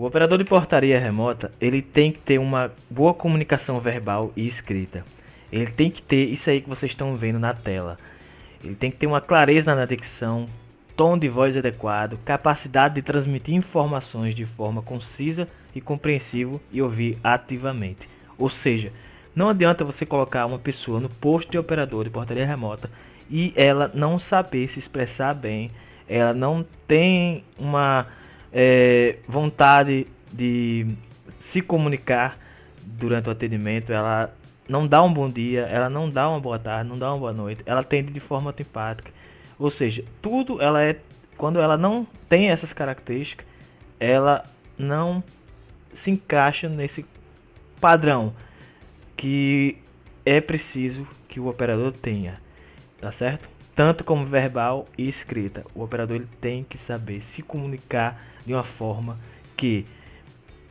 O operador de portaria remota, ele tem que ter uma boa comunicação verbal e escrita. Ele tem que ter isso aí que vocês estão vendo na tela. Ele tem que ter uma clareza na dicção, tom de voz adequado, capacidade de transmitir informações de forma concisa e compreensível e ouvir ativamente. Ou seja, não adianta você colocar uma pessoa no posto de operador de portaria remota e ela não saber se expressar bem, ela não tem uma vontade de se comunicar durante o atendimento, ela não dá um bom dia, ela não dá uma boa tarde, não dá uma boa noite, ela atende de forma antipática. Ou seja, tudo ela é, quando ela não tem essas características, ela não se encaixa nesse padrão que é preciso que o operador tenha, tá certo? Tanto como verbal e escrita, o operador ele tem que saber se comunicar de uma forma que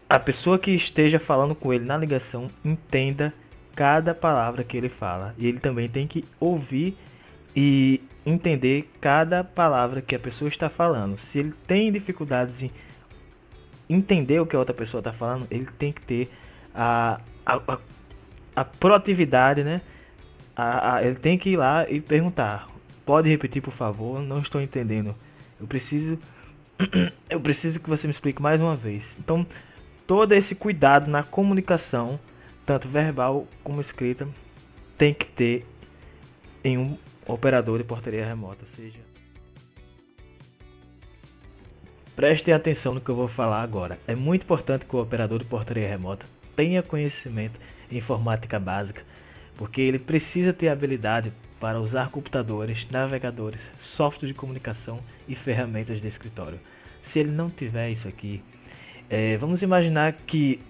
a pessoa que esteja falando com ele na ligação entenda cada palavra que ele fala. E ele também tem que ouvir e entender cada palavra que a pessoa está falando. Se ele tem dificuldades em entender o que a outra pessoa está falando, ele tem que ter a proatividade, né? Ele tem que ir lá e perguntar: pode repetir, por favor? Não estou entendendo. Eu preciso, eu preciso que você me explique mais uma vez. Então, todo esse cuidado na comunicação, tanto verbal como escrita, tem que ter em um operador de portaria remota. Seja, prestem atenção no que eu vou falar agora. É muito importante que o operador de portaria remota tenha conhecimento em informática básica, porque ele precisa ter habilidade para usar computadores, navegadores, software de comunicação e ferramentas de escritório. Se ele não tiver isso aqui, vamos imaginar que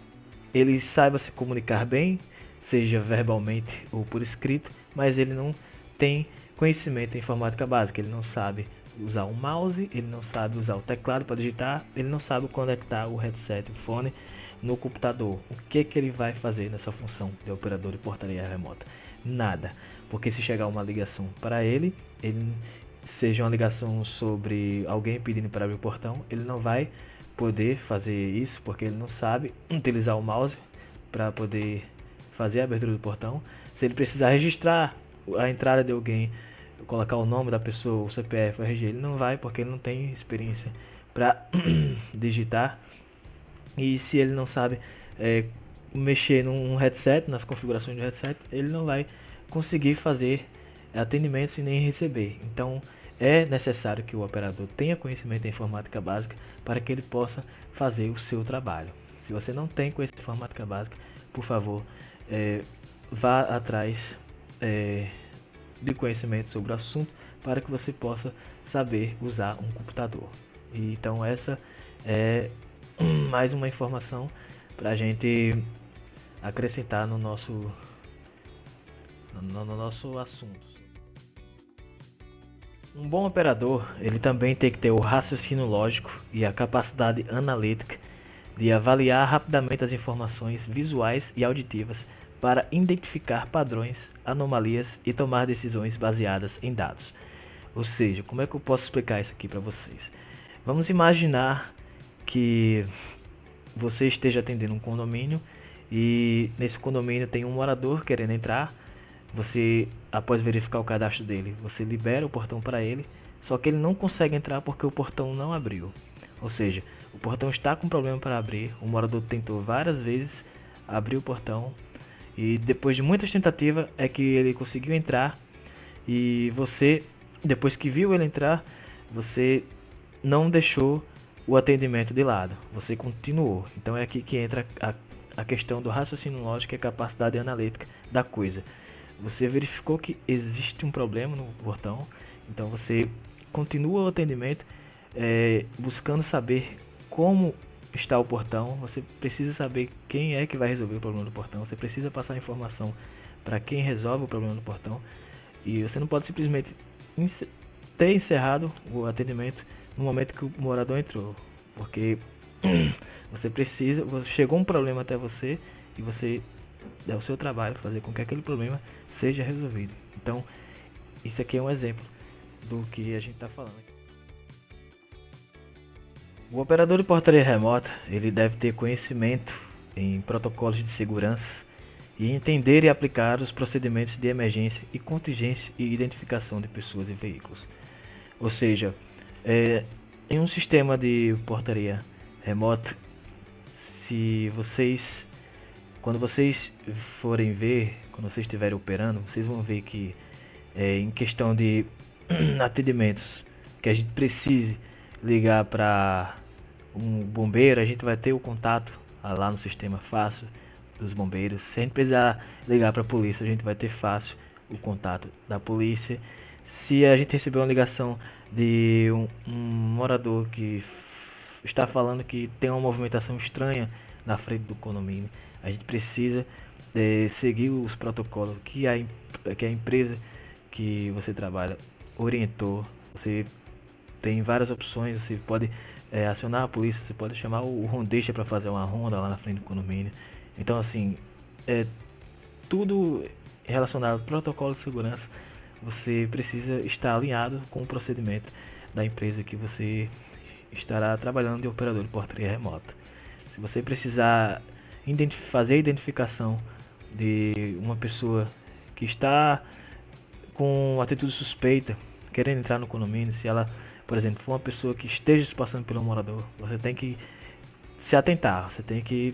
ele saiba se comunicar bem, seja verbalmente ou por escrito, mas ele não tem conhecimento em informática básica. Ele não sabe usar um mouse, ele não sabe usar o teclado para digitar, ele não sabe conectar o headset, o fone no computador. O que ele vai fazer nessa função de operador de portaria remota? Nada, porque se chegar uma ligação para ele seja uma ligação sobre alguém pedindo para abrir o portão, ele não vai poder fazer isso porque ele não sabe utilizar o mouse para poder fazer a abertura do portão. Se ele precisar registrar a entrada de alguém, colocar o nome da pessoa, o CPF, o RG, ele não vai porque ele não tem experiência para digitar. E se ele não sabe mexer num headset, nas configurações do headset, ele não vai conseguir fazer atendimentos e nem receber. Então é necessário que o operador tenha conhecimento em informática básica para que ele possa fazer o seu trabalho. Se você não tem conhecimento em informática básica, por favor, vá atrás de conhecimento sobre o assunto para que você possa saber usar um computador. E, então essa é mais uma informação para a gente acrescentar no nosso assunto. Um bom operador, ele também tem que ter o raciocínio lógico e a capacidade analítica de avaliar rapidamente as informações visuais e auditivas para identificar padrões, anomalias e tomar decisões baseadas em dados. Ou seja, como é que eu posso explicar isso aqui para vocês? Vamos imaginar que você esteja atendendo um condomínio e nesse condomínio tem um morador querendo entrar. Você, após verificar o cadastro dele, você libera o portão para ele, só que ele não consegue entrar porque o portão não abriu. Ou seja, o portão está com problema para abrir, o morador tentou várias vezes abrir o portão e depois de muitas tentativas é que ele conseguiu entrar. E você, depois que viu ele entrar, você não deixou o atendimento de lado, você continuou. Então é aqui que entra a questão do raciocínio lógico e a capacidade analítica da coisa. Você verificou que existe um problema no portão, então você continua o atendimento buscando saber como está o portão. Você precisa saber quem é que vai resolver o problema do portão, você precisa passar informação para quem resolve o problema do portão. E você não pode simplesmente ter encerrado o atendimento no momento que o morador entrou, porque você precisa, chegou um problema até você e você é o seu trabalho fazer com que aquele problema seja resolvido. Então, isso aqui é um exemplo do que a gente está falando aqui. O operador de portaria remota, ele deve ter conhecimento em protocolos de segurança e entender e aplicar os procedimentos de emergência e contingência e identificação de pessoas e veículos. Ou seja, em um sistema de portaria remota, se vocês, quando vocês forem ver, quando vocês estiverem operando, vocês vão ver que em questão de atendimentos que a gente precise ligar para um bombeiro, a gente vai ter o contato lá no sistema fácil dos bombeiros. Se a gente precisar ligar para a polícia, a gente vai ter fácil o contato da polícia. Se a gente receber uma ligação de um morador que está falando que tem uma movimentação estranha na frente do condomínio, a gente precisa seguir os protocolos que a empresa que você trabalha orientou. Você tem várias opções, você pode acionar a polícia, você pode chamar o rondecha para fazer uma ronda lá na frente do condomínio. Então assim, tudo relacionado ao protocolo de segurança, você precisa estar alinhado com o procedimento da empresa que você estará trabalhando de operador de portaria remota. Se você precisar fazer a identificação de uma pessoa que está com atitude suspeita, querendo entrar no condomínio, se ela, por exemplo, for uma pessoa que esteja se passando pelo morador, você tem que se atentar, você tem que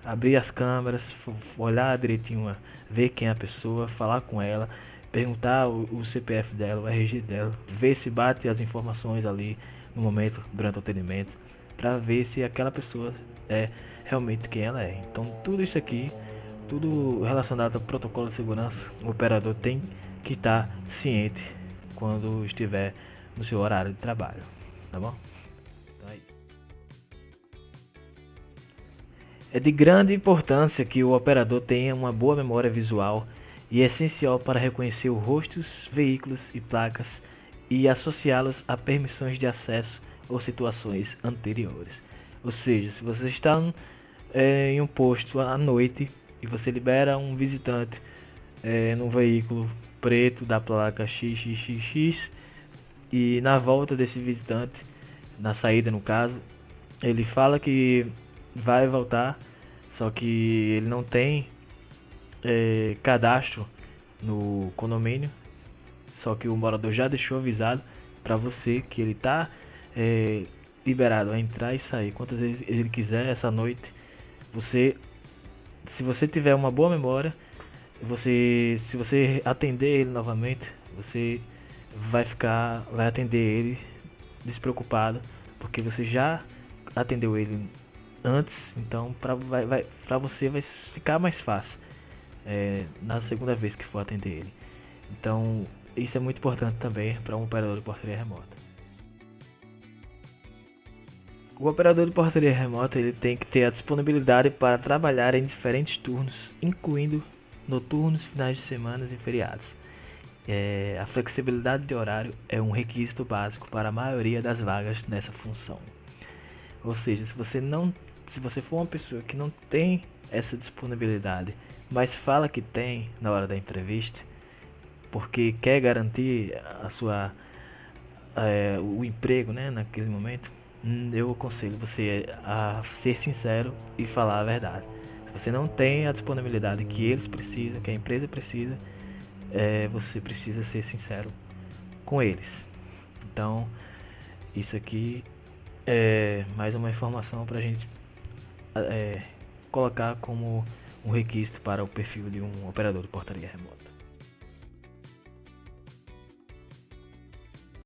abrir as câmeras, olhar direitinho, ver quem é a pessoa, falar com ela, perguntar o CPF dela, o RG dela, ver se bate as informações ali no momento, durante o atendimento, para ver se aquela pessoa é realmente quem ela é. Então tudo isso aqui, tudo relacionado ao protocolo de segurança, o operador tem que estar ciente quando estiver no seu horário de trabalho, tá bom? Então é isso. É de grande importância que o operador tenha uma boa memória visual e é essencial para reconhecer os rostos, veículos e placas e associá-los a permissões de acesso ou situações anteriores. Ou seja, se você está em um posto à noite e você libera um visitante num veículo preto da placa XXXX e na volta desse visitante, na saída no caso, ele fala que vai voltar, só que ele não tem cadastro no condomínio, só que o morador já deixou avisado para você que ele está liberado a entrar e sair quantas vezes ele quiser essa noite. Se você tiver uma boa memória, se você atender ele novamente, você vai atender ele despreocupado, porque você já atendeu ele antes, então para você vai ficar mais fácil na segunda vez que for atender ele. Então isso é muito importante também para um operador de portaria remota. O operador de portaria remota ele tem que ter a disponibilidade para trabalhar em diferentes turnos, incluindo noturnos, finais de semana e feriados. A flexibilidade de horário é um requisito básico para a maioria das vagas nessa função. Ou seja, se você for uma pessoa que não tem essa disponibilidade, mas fala que tem na hora da entrevista, porque quer garantir o emprego, né, naquele momento, eu aconselho você a ser sincero e falar a verdade. Se você não tem a disponibilidade que eles precisam, que a empresa precisa, você precisa ser sincero com eles. Então, isso aqui é mais uma informação para a gente colocar como um requisito para o perfil de um operador de portaria remota.